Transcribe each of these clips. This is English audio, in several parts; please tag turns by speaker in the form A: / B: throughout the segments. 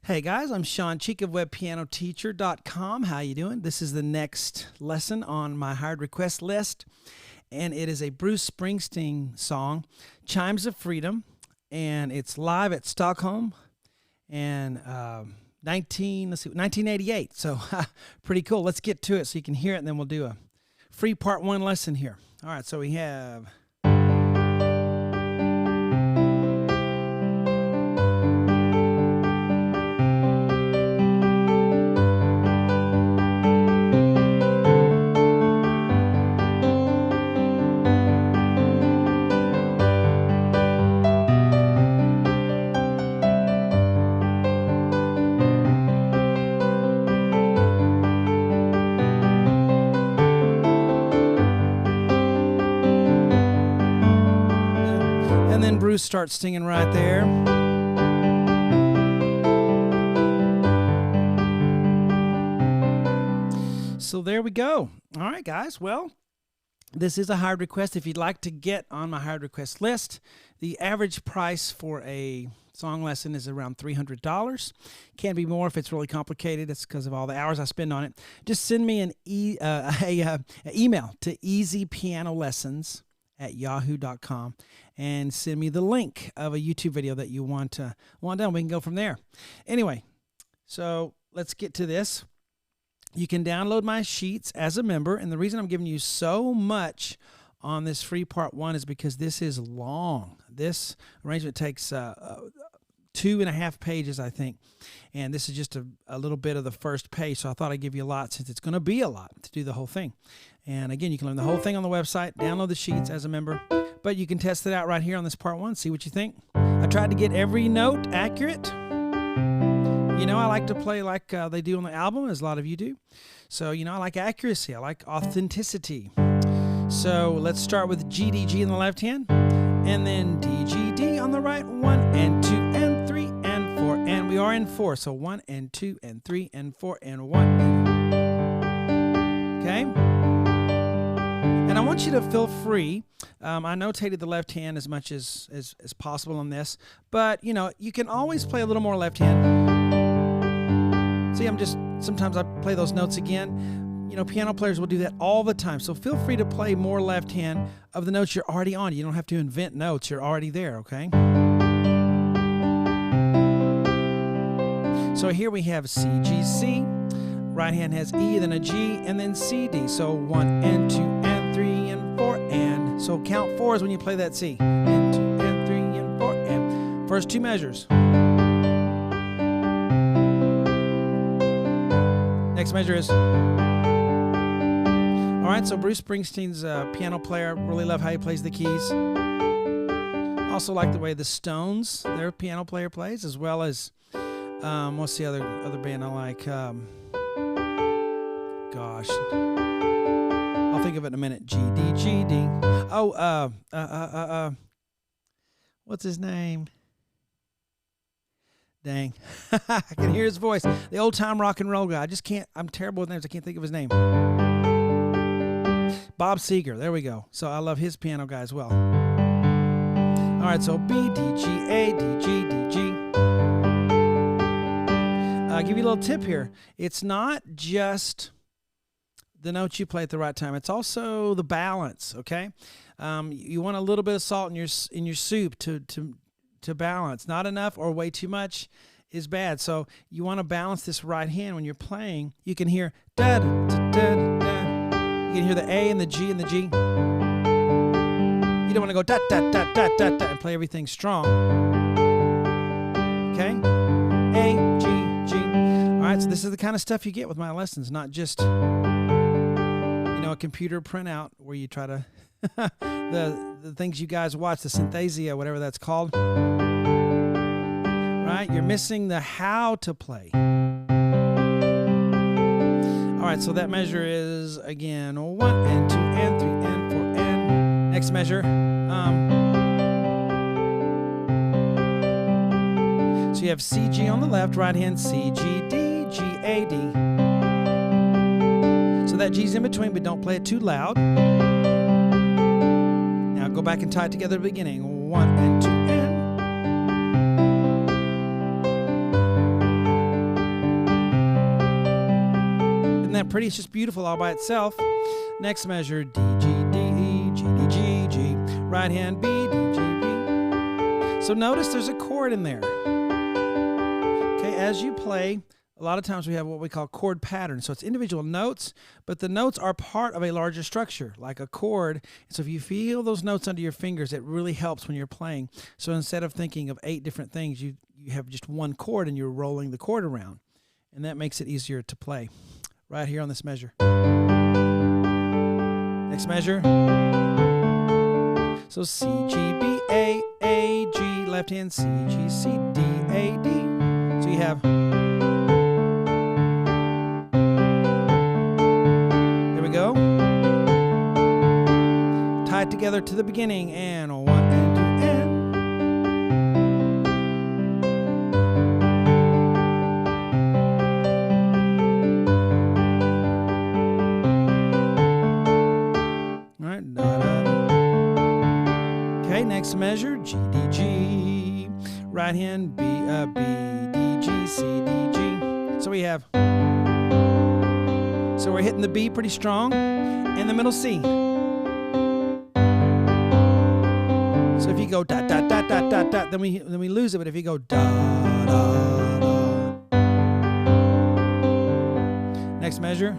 A: Hey guys, I'm Sean Cheek of WebPianoTeacher.com. How you doing? This is the next lesson on my hired request list, and it is a Bruce Springsteen song, Chimes of Freedom, and it's live at Stockholm, and 1988. So pretty cool. Let's get to it so you can hear it, and then we'll do a free part one lesson here. All right, so we have. And then Bruce starts singing right there. So there we go. All right, guys. Well, this is a hired request. If you'd like to get on my hired request list, the average price for a song lesson is around $300. Can be more if it's really complicated. It's because of all the hours I spend on it. Just send me an email to easypianolessons@yahoo.com and send me the link of a YouTube video that you want done. We can go from there. Anyway, so let's get to this. You can download my sheets as a member, and the reason I'm giving you so much on this free part one is because this is long. This arrangement takes 2.5 pages, I think, and this is just a little bit of the first page, so I thought I'd give you a lot since it's going to be a lot to do the whole thing. And again, you can learn the whole thing on the website, download the sheets as a member, but you can test it out right here on this part one, see what you think. I tried to get every note accurate. You know, I like to play like they do on the album, as a lot of you do. So, you know, I like accuracy. I like authenticity. So let's start with G, D, G in the left hand, and then D, G, D on the right. 1 and 2 and 3 and 4, and we are in 4. So 1 and 2 and 3 and 4 and 1. Okay? And I want you to feel free. I notated the left hand as much as possible on this, but you know, you can always play a little more left hand. See, sometimes I play those notes again. You know, piano players will do that all the time. So feel free to play more left hand of the notes you're already on. You don't have to invent notes. You're already there, okay? So here we have C, G, C. Right hand has E, then a G, and then C, D. So 1 and 2 and 3 and 4 and. So count 4s when you play that C. And 2 and 3 and 4 and. First two measures. Next measure is. All right, so Bruce Springsteen's a piano player. Really love how he plays the keys. Also like the way the Stones, their piano player, plays, as well as what's the other band I like? Gosh, I'll think of it in a minute. G, D, G, D. Oh, what's his name? Dang, I can hear his voice. The old-time rock and roll guy. I just can't. I'm terrible with names. I can't think of his name. Bob Seger. There we go. So I love his piano guy as well. All right, so B, D, G, A, D, G, D, G. I'll give you a little tip here. It's not just the notes you play at the right time. It's also the balance, okay? You want a little bit of salt in your soup to balance. Not enough or way too much is bad. So you want to balance this right hand when you're playing. You can hear da da da da da. You can hear the A and the G and the G. You don't want to go da da da da da da and play everything strong. Okay? A, G, G. All right, so this is the kind of stuff you get with my lessons, not just, you know, a computer printout where you try to the things you guys watch, the Synthesia, whatever that's called. Right? You're missing the how to play. All right, so that measure is, again, 1 and 2 and 3 and 4 and. Next measure. So you have C, G on the left, right hand, C, G, D, G, A, D. So that G's in between, but don't play it too loud. Now go back and tie it together at the beginning. 1 and 2 and. that pretty? It's just beautiful all by itself. Next measure, D, G, D, E, G, D, G, G. Right hand, B, D, G, B. So notice there's a chord in there. Okay, as you play, a lot of times we have what we call chord patterns. So it's individual notes, but the notes are part of a larger structure, like a chord. So if you feel those notes under your fingers, it really helps when you're playing. So instead of thinking of 8 different things, you have just one chord and you're rolling the chord around. And that makes it easier to play. Right here on this measure. Next measure. So C, G, B, A, G, left hand C, G, C, D, A, D. So you have, there we go. Tie it together to the beginning, and 1 and 2 and. All right, da, da, da. Okay, next measure, G, D, G. Right hand, B, D, G, C, D, G. So we have, so we're hitting the B pretty strong, and the middle C. So if you go da, da, da, da, da, da, then we lose it, but if you go da, da, da. Next measure.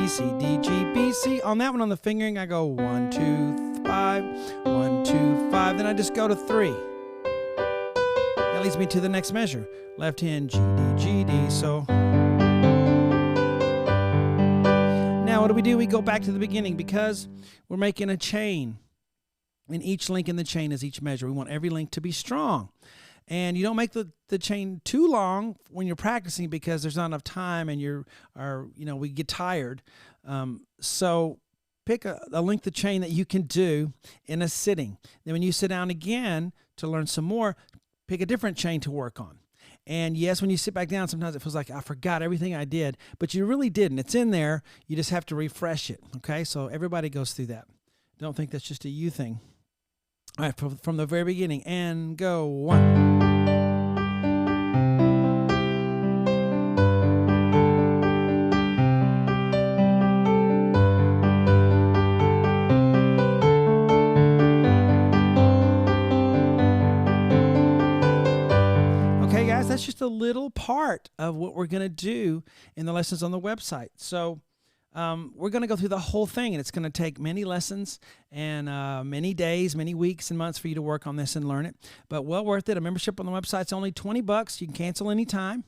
A: C, D, G, B, C. On that one, on the fingering, I go 1, 2, 5, 1, 2, 5. Then I just go to 3. That leads me to the next measure. Left hand, G, D, G, D. So now what do? We go back to the beginning because we're making a chain. And each link in the chain is each measure. We want every link to be strong. And you don't make the chain too long when you're practicing because there's not enough time and we get tired. So pick a length of chain that you can do in a sitting. Then when you sit down again to learn some more, pick a different chain to work on. And yes, when you sit back down, sometimes it feels like I forgot everything I did, but you really didn't. It's in there. You just have to refresh it. Okay, so everybody goes through that. Don't think that's just a you thing. All right, from the very beginning, and go 1. Okay, guys, that's just a little part of what we're going to do in the lessons on the website. So we're going to go through the whole thing, and it's going to take many lessons and many days, many weeks and months for you to work on this and learn it. But well worth it. A membership on the website's only $20. You can cancel anytime,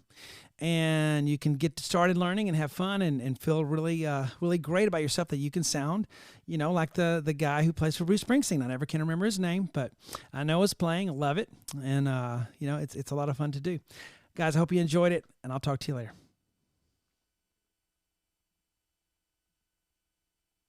A: and you can get started learning and have fun and feel really really great about yourself that you can sound, like the guy who plays for Bruce Springsteen. I never can remember his name, but I know he's playing. I love it, and it's a lot of fun to do. Guys, I hope you enjoyed it, and I'll talk to you later.